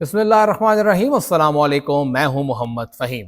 बिस्मिल्लाहिर्रहमानिर्रहीम। अस्सलाम वालेकुम। मैं हूं मोहम्मद फ़हीम।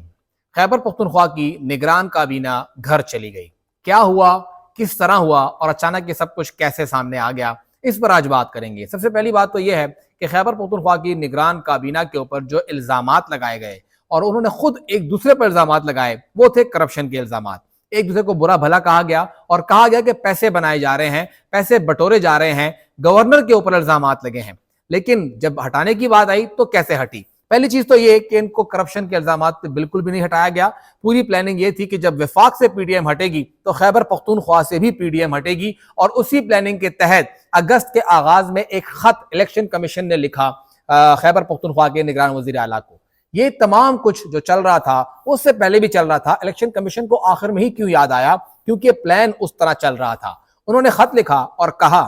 खैबर पख्तूनख्वा की निगरान काबीना घर चली गई। क्या हुआ, किस तरह हुआ और अचानक ये सब कुछ कैसे सामने आ गया, इस पर आज बात करेंगे। सबसे पहली बात तो यह है कि खैबर पख्तूनख्वा की निगरान काबीना के ऊपर जो इल्ज़ामात लगाए गए और उन्होंने खुद एक दूसरे पर इल्ज़ामात लगाए, वो थे करप्शन के इल्ज़ामात। एक दूसरे को बुरा भला कहा गया और कहा गया कि पैसे बनाए जा रहे हैं, पैसे बटोरे जा रहे हैं, गवर्नर के ऊपर इल्ज़ामात लगे हैं। लेकिन जब हटाने की बात आई तो कैसे हटी? पहली चीज तो ये कि इनको करप्शन के इल्जामात पे बिल्कुल भी नहीं हटाया गया। पूरी प्लानिंग ये थी कि जब वफाक से पीडीएम हटेगी तो खैबर पख्तूनख्वा से भी पीडीएम हटेगी, और उसी प्लानिंग के तहत अगस्त के आगाज में एक खत इलेक्शन कमीशन ने लिखा खैबर पख्तूनख्वा के निगरान वजीर आला को। ये तमाम कुछ जो चल रहा था उससे पहले भी चल रहा था। इलेक्शन कमीशन को आखिर में ही क्यों याद आया? क्योंकि प्लान उस तरह चल रहा था। उन्होंने खत लिखा और कहा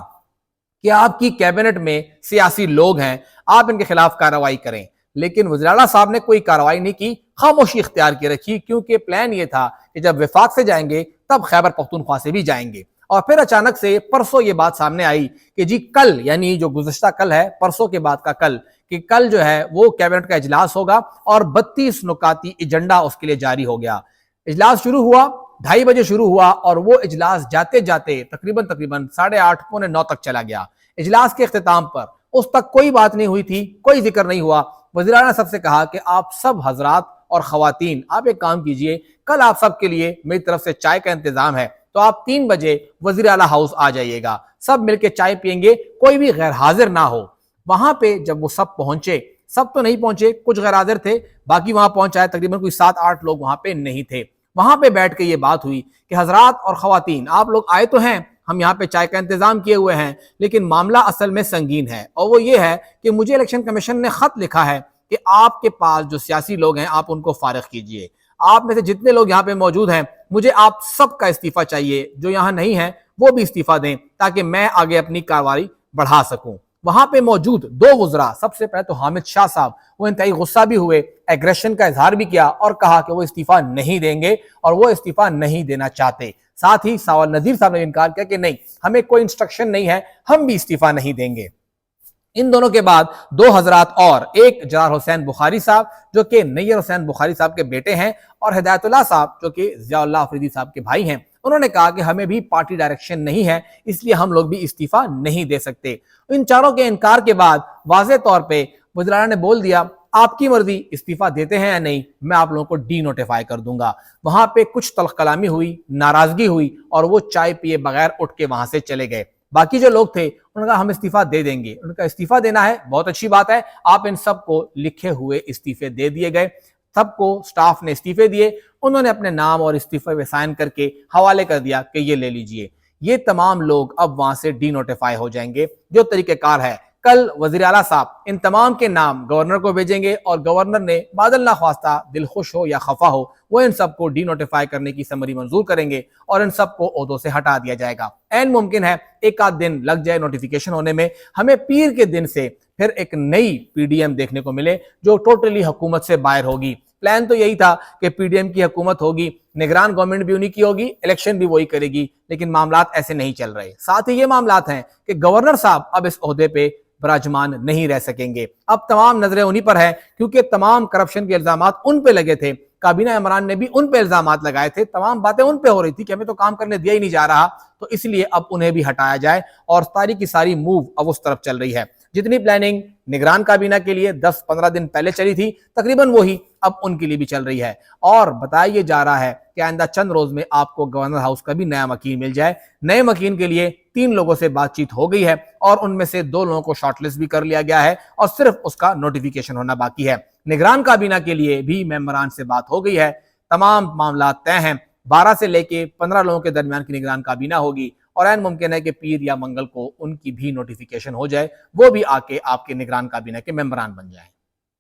कि आपकी कैबिनेट में सियासी लोग हैं, आप इनके खिलाफ कार्रवाई करें। लेकिन वज़ीर आला साहब ने कोई कार्रवाई नहीं की, खामोशी इख्तियार की रखी, क्योंकि प्लान ये था कि जब वफाक से जाएंगे तब खैबर पख्तूनख्वा से भी जाएंगे। और फिर अचानक से परसों ये बात सामने आई कि जी कल, यानी जो गुज़श्ता कल है, परसों के बाद का कल, कि कल जो है वो कैबिनेट का इजलास होगा और 32 नुकाती एजेंडा उसके लिए जारी हो गया। इजलास शुरू हुआ, 2:30 बजे शुरू हुआ और वो इजलास जाते जाते तकरीबन 8:30 पौने 9 तक चला गया। इजलास के इख्तिताम पर उस तक कोई बात नहीं हुई थी, कोई जिक्र नहीं हुआ। वज़ीर आला ने सबसे कहा कि आप सब हजरात और खवातीन, आप एक काम कीजिए, कल आप सब के लिए मेरी तरफ से चाय का इंतजाम है, तो आप 3 बजे वज़ीर आला हाउस आ जाइएगा, सब मिलकर चाय पियेंगे, कोई भी गैर हाजिर ना हो। वहां पे जब वो सब पहुंचे, सब तो नहीं पहुंचे, कुछ गैर हाजिर थे, बाकी वहां पहुंचाए तकरीबन कोई 7-8 लोग वहां पे नहीं थे। वहां पे बैठ के ये बात हुई कि हजरात और खवातीन, आप लोग आए तो हैं, हम यहाँ पे चाय का इंतजाम किए हुए हैं, लेकिन मामला असल में संगीन है। और वो ये है कि मुझे इलेक्शन कमीशन ने खत लिखा है कि आपके पास जो सियासी लोग हैं आप उनको फारिग कीजिए। आप में से जितने लोग यहाँ पे मौजूद हैं, मुझे आप सबका इस्तीफा चाहिए, जो यहाँ नहीं है वो भी इस्तीफा दें, ताकि मैं आगे अपनी कार्रवाई बढ़ा सकूं। वहां पे मौजूद 2 वज़रा, सबसे पहले तो हामिद शाह साहब, वो इंतहाई गुस्सा भी हुए, एग्रेशन का इजहार भी किया और कहा कि वो इस्तीफा नहीं देंगे और वो इस्तीफा नहीं देना चाहते। साथ ही सवाल नजीर साहब ने इनकार किया कि नहीं, हमें कोई इंस्ट्रक्शन नहीं है, हम भी इस्तीफा नहीं देंगे। इन दोनों के बाद 2 हजरात और, एक जलाल हुसैन बुखारी साहब जो कि नैयर हुसैन बुखारी साहब के बेटे हैं, और हिदायतुल्लाह साहब जो कि ज़ियाउल्लाह अफरीदी साहब के भाई हैं, उन्होंने कहा कि हमें भी पार्टी डायरेक्शन नहीं है, इसलिए हम लोग भी इस्तीफा नहीं दे सकते। इन चारों के इनकार के बाद वाज़े तौर पे वज़ीर आला ने बोल दिया, आपकी मर्जी, इस्तीफा देते हैं या नहीं, मैं आप लोगों को डी नोटिफाई कर दूंगा। वहां पे कुछ तल्ख कलामी हुई, नाराजगी हुई और वो चाय पिए बगैर उठ के वहां से चले गए। बाकी जो लोग थे उन्होंने कहा हम इस्तीफा दे देंगे। उनका इस्तीफा देना है, बहुत अच्छी बात है, आप इन सबको लिखे हुए इस्तीफे दे दिए गए। सबको स्टाफ ने इस्तीफे दिए, उन्होंने अपने नाम और इस्तीफे पे साइन करके हवाले कर दिया कि ये ले लीजिए। ये तमाम लोग अब वहां से डी नोटिफाई हो जाएंगे। जो तरीकेकार है, कल वज़ीर आला साहब इन तमाम के नाम गवर्नर को भेजेंगे और गवर्नर ने बादल ना ख्वास्ता, दिल खुश हो या खफा हो, वो इन सबको डी नोटिफाई करने की समरी मंजूर करेंगे और इन सबको ओहदों से हटा दिया जाएगा। ऐन मुमकिन है एक आध दिन लग जाए नोटिफिकेशन होने में, हमें पीर के दिन से फिर एक नई पीडीएम देखने को मिले जो टोटली हुकूमत से बाहर होगी। प्लान तो यही था कि पीडीएम की हुकूमत होगी, निगरान गवर्नमेंट भी उन्हीं की होगी, इलेक्शन भी वही करेगी, लेकिन मामलात ऐसे नहीं चल रहे। साथ ही ये मामलात हैं कि गवर्नर साहब अब इस ओहदे पे विराजमान नहीं रह सकेंगे। अब तमाम नजरें उन्हीं पर है, क्योंकि तमाम करप्शन के इल्जामात उन पे लगे थे, काबीना इमरान ने भी उन पे इल्जामात लगाए थे, तमाम बातें उन पे हो रही थी कि हमें तो काम करने दिया ही नहीं जा रहा, तो इसलिए अब उन्हें भी हटाया जाए। और सारी की सारी मूव अब उस तरफ चल रही है। जितनी प्लानिंग निगरान काबीना के लिए 10-15 दिन पहले चली थी, तकरीबन वही अब उनके लिए भी चल रही है। और बताया ये जा रहा है कि आइंदा चंद रोज में आपको गवर्नर हाउस का भी नया मकीन मिल जाए। नए मकीन के लिए 3 लोगों से बातचीत हो गई है और उनमें से 2 लोगों को शॉर्टलिस्ट भी कर लिया गया है और सिर्फ उसका नोटिफिकेशन होना बाकी है। निगरान काबीना के लिए भी मेंबरान से बात हो गई है, तमाम मामला तय हैं। 12 से लेके 15 लोगों के दरमियान की निगरान काबीना होगी और ऐन मुमकिन है कि पीर या मंगल को उनकी भी नोटिफिकेशन हो जाए, वो भी आके आपके निगरान काबीना के मेंबरान बन जाए।